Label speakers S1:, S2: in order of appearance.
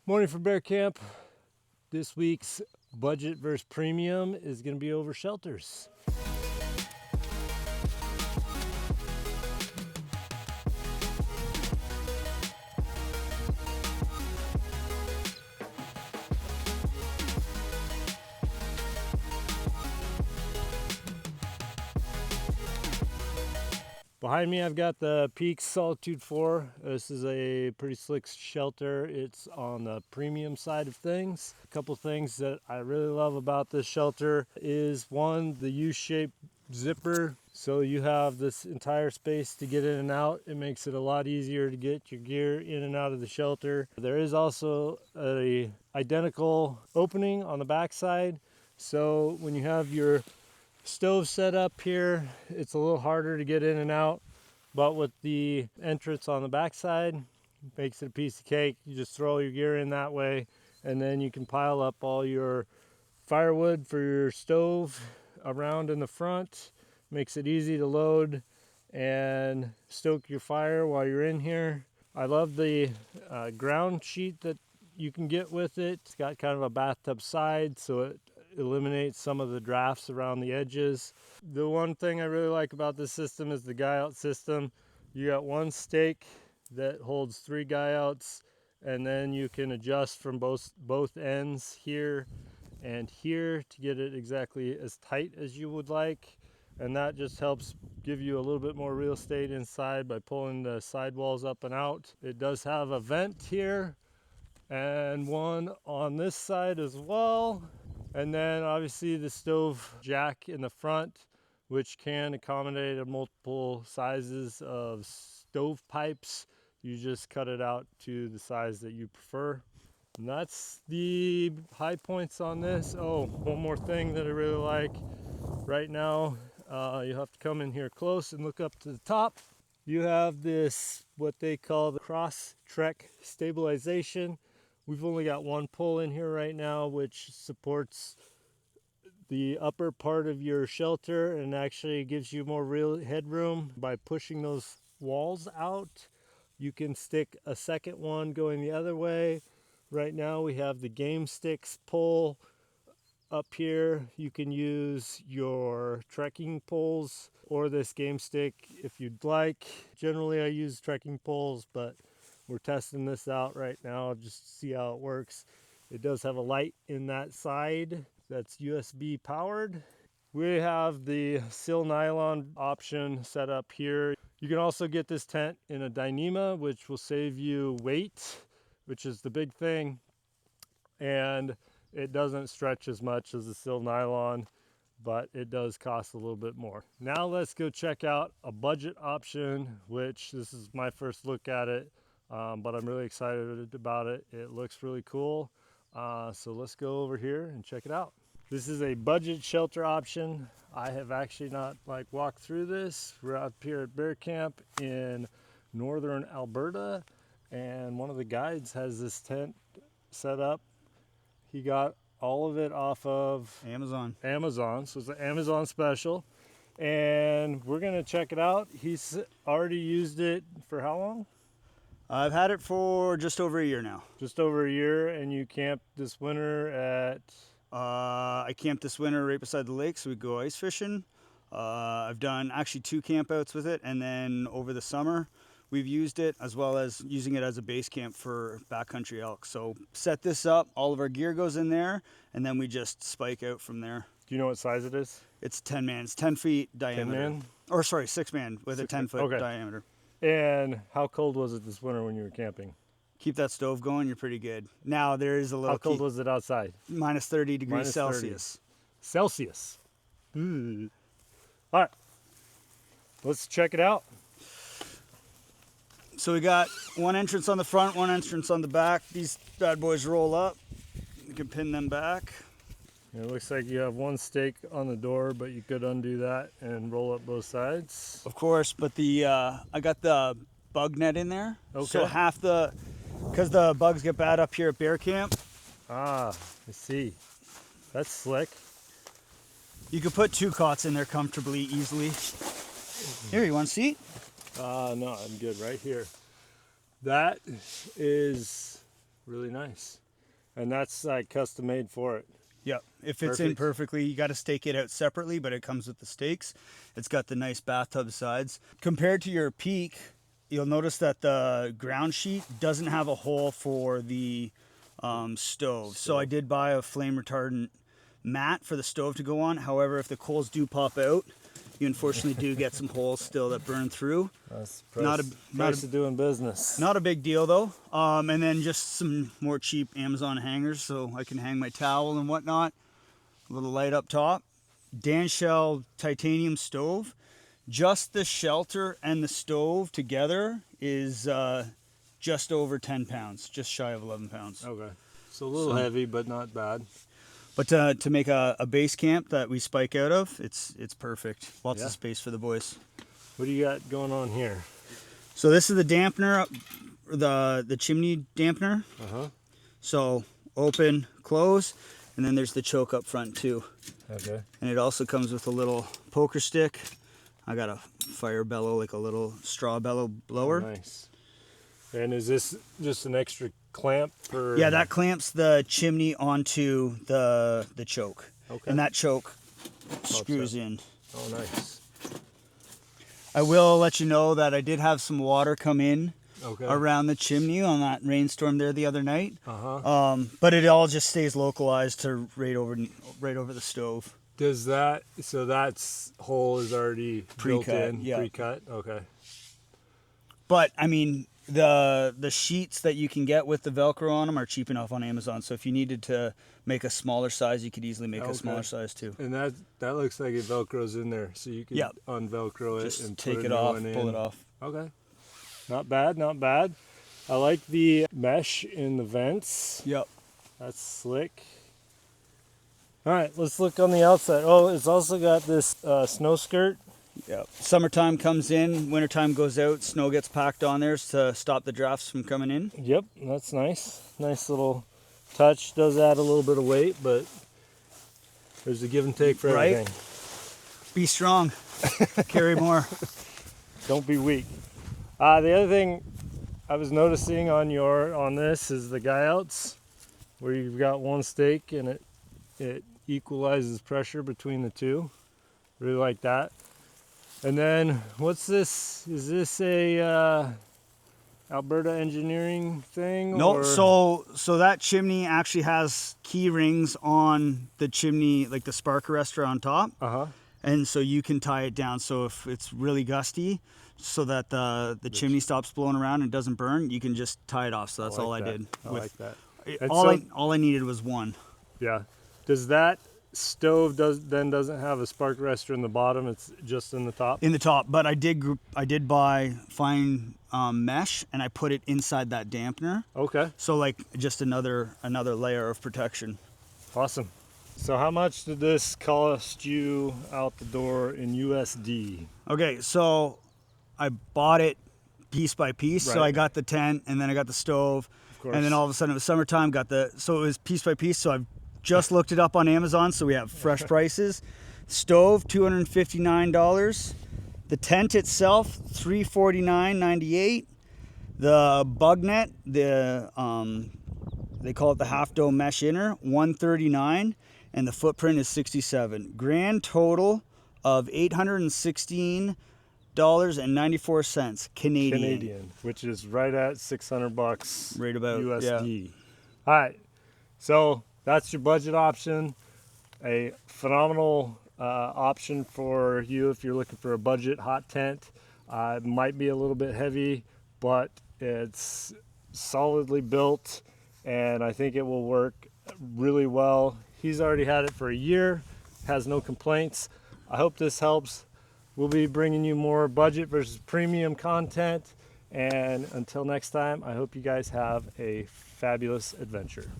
S1: Morning from Bear Camp. This week's budget versus premium is going to be over shelters. Behind me I've got the Peax Solitude 4. This is a pretty slick shelter. It's on the premium side of things. A couple things that I really love about this shelter is one, the U-shaped zipper. So you have this entire space to get in and out. It makes it a lot easier to get your gear in and out of the shelter. There is also a identical opening on the back side. So when you have your stove set up here, it's a little harder to get in and out, but with the entrance on the backside, makes it a piece of cake. You just throw your gear in that way, and then you can pile up all your firewood for your stove around in the front. Makes it easy to load and stoke your fire while you're in here. I love the ground sheet that you can get with it. It's got kind of a bathtub side, so it eliminates some of the drafts around the edges. The one thing I really like about this system is the guy out system. You got one stake that holds 3 guy outs, and then you can adjust from both ends here and here to get it exactly as tight as you would like, and that just helps give you a little bit more real estate inside by pulling the sidewalls up and out. It does have a vent here and one on this side as well. And then obviously the stove jack in the front, which can accommodate multiple sizes of stove pipes. You just cut it out to the size that you prefer. And that's the high points on this. Oh, one more thing that I really like. Right now, you have to come in here close and look up to the top. You have this, what they call the cross trek stabilization. We've only got one pull in here right now, which supports the upper part of your shelter and actually gives you more real headroom. By pushing those walls out, you can stick a second one going the other way. Right now we have the game sticks pull up here. You can use your trekking poles or this game stick if you'd like. Generally I use trekking poles, but we're testing this out right now just to see how it works. It does have a light in that side that's USB powered. We have the sill nylon option set up here. You can also get this tent in a Dyneema, which will save you weight, which is the big thing. And it doesn't stretch as much as the sill nylon, but it does cost a little bit more. Now let's go check out a budget option, which this is my first look at it. But I'm really excited about it. It looks really cool. So let's go over here and check it out. This is a budget shelter option. I have actually not walked through this. We're out here at Bear Camp in northern Alberta, and one of the guides has this tent set up. He got all of it off of Amazon, so it's an Amazon special. And we're gonna check it out. He's already used it for how long?
S2: I've had it for just over a year now.
S1: Just over a year, and you camped this winter at?
S2: I camped this winter right beside the lake, so we go ice fishing. I've done actually 2 campouts with it, and then over the summer, we've used it as well as using it as a base camp for backcountry elk. So set this up, all of our gear goes in there, and then we just spike out from there.
S1: Do you know what size it is?
S2: It's 10 man, it's 10 feet diameter.
S1: 10 man?
S2: Or sorry, 6 man with a 10-foot diameter.
S1: And how cold was it this winter when you were camping?
S2: Keep that stove going, you're pretty good. Now there is a little.
S1: How cold was it outside?
S2: Minus 30 degrees Celsius.
S1: Celsius. Ooh. All right, let's check it out.
S2: So we got one entrance on the front, one entrance on the back. These bad boys roll up. You can pin them back.
S1: It looks like you have one stake on the door, but you could undo that and roll up both sides.
S2: Of course, but the I got the bug net in there.
S1: Okay.
S2: So because the bugs get bad up here at Bear Camp.
S1: Ah, I see. That's slick.
S2: You could put 2 cots in there comfortably, easily. Here, you want a seat?
S1: No, I'm good right here. That is really nice. And that's like custom made for it.
S2: Yep. It fits in
S1: Perfect.
S2: perfectly. You got to stake it out separately, but it comes with the stakes. It's got the nice bathtub sides. Compared to your Peak, you'll notice that the ground sheet doesn't have a hole for the stove. So I did buy a flame retardant mat for the stove to go on. However, if the coals do pop out, you unfortunately do get some holes still that burn through.
S1: That's
S2: Price
S1: of doing business.
S2: Not a big deal though. And then just some more cheap Amazon hangers so I can hang my towel and whatnot. A little light up top. Danshell titanium stove. Just the shelter and the stove together is just over 10 pounds, just shy of 11 pounds.
S1: Okay. So a little heavy, but not bad.
S2: But to make a base camp that we spike out of, it's perfect. Lots of space for the boys.
S1: What do you got going on here?
S2: So this is the dampener, the chimney dampener.
S1: Uh-huh.
S2: So open, close, and then there's the choke up front too.
S1: Okay.
S2: And it also comes with a little poker stick. I got a fire bellow, like a little straw bellow blower.
S1: Oh, nice. And is this just an extra clamp for?
S2: Yeah, that clamps the chimney onto the choke.
S1: Okay.
S2: And that choke screws in.
S1: Oh, nice.
S2: I will let you know that I did have some water come in
S1: Okay.
S2: around the chimney on that rainstorm there the other night.
S1: Uh-huh.
S2: But it all just stays localized to right over the stove.
S1: Does that, so that's hole is already
S2: Pre-cut,
S1: built in,
S2: yeah.
S1: pre-cut? Okay.
S2: But I mean, the sheets that you can get with the Velcro on them are cheap enough on Amazon. So if you needed to make a smaller size, you could easily make a smaller size too.
S1: And that looks like it Velcro's in there, so you can unvelcro it
S2: Just
S1: and
S2: take
S1: put
S2: it
S1: a new
S2: off,
S1: one in.
S2: pull it off.
S1: Okay. Not bad, not bad. I like the mesh in the vents.
S2: Yep.
S1: That's slick. All right, let's look on the outside. Oh, it's also got this snow skirt.
S2: Yep. Summertime comes in, wintertime goes out, snow gets packed on there to stop the drafts from coming in.
S1: Yep, that's nice. Nice little touch. Does add a little bit of weight, but there's a give and take for
S2: Right?
S1: everything.
S2: Be strong. Carry more.
S1: Don't be weak. The other thing I was noticing on this is the guy outs, where you've got one stake and it equalizes pressure between the two. Really like that. And then what's this? Is this a Alberta engineering thing?
S2: No,
S1: or?
S2: so that chimney actually has key rings on the chimney, like the spark arrestor on top.
S1: Uh-huh.
S2: And so you can tie it down. So if it's really gusty, so that the chimney stops blowing around and doesn't burn, you can just tie it off. So that's all I did.
S1: I like that.
S2: All I needed was one.
S1: Yeah. Does that stove doesn't have a spark arrestor in the bottom? It's just in the top.
S2: In the top, but I did buy fine mesh and I put it inside that dampener.
S1: Okay.
S2: So like just another layer of protection.
S1: Awesome. So how much did this cost you out the door in USD?
S2: Okay, so I bought it piece by piece. So
S1: Right.
S2: I got the tent and then I got the stove.
S1: Of course.
S2: And then all of a sudden it was summertime, so it was piece by piece. So I've just looked it up on Amazon, so we have fresh prices. Stove, $259. The tent itself, $349.98. The bug net, they call it the half dome mesh inner, $139, and the footprint is $67. Grand total of $816.94 Canadian.
S1: Which is right at $600
S2: Right about
S1: USD.
S2: Yeah.
S1: All right. So that's your budget option. A phenomenal option for you if you're looking for a budget hot tent. It might be a little bit heavy, but it's solidly built, and I think it will work really well. He's already had it for a year, has no complaints. I hope this helps. We'll be bringing you more budget versus premium content, and until next time, I hope you guys have a fabulous adventure.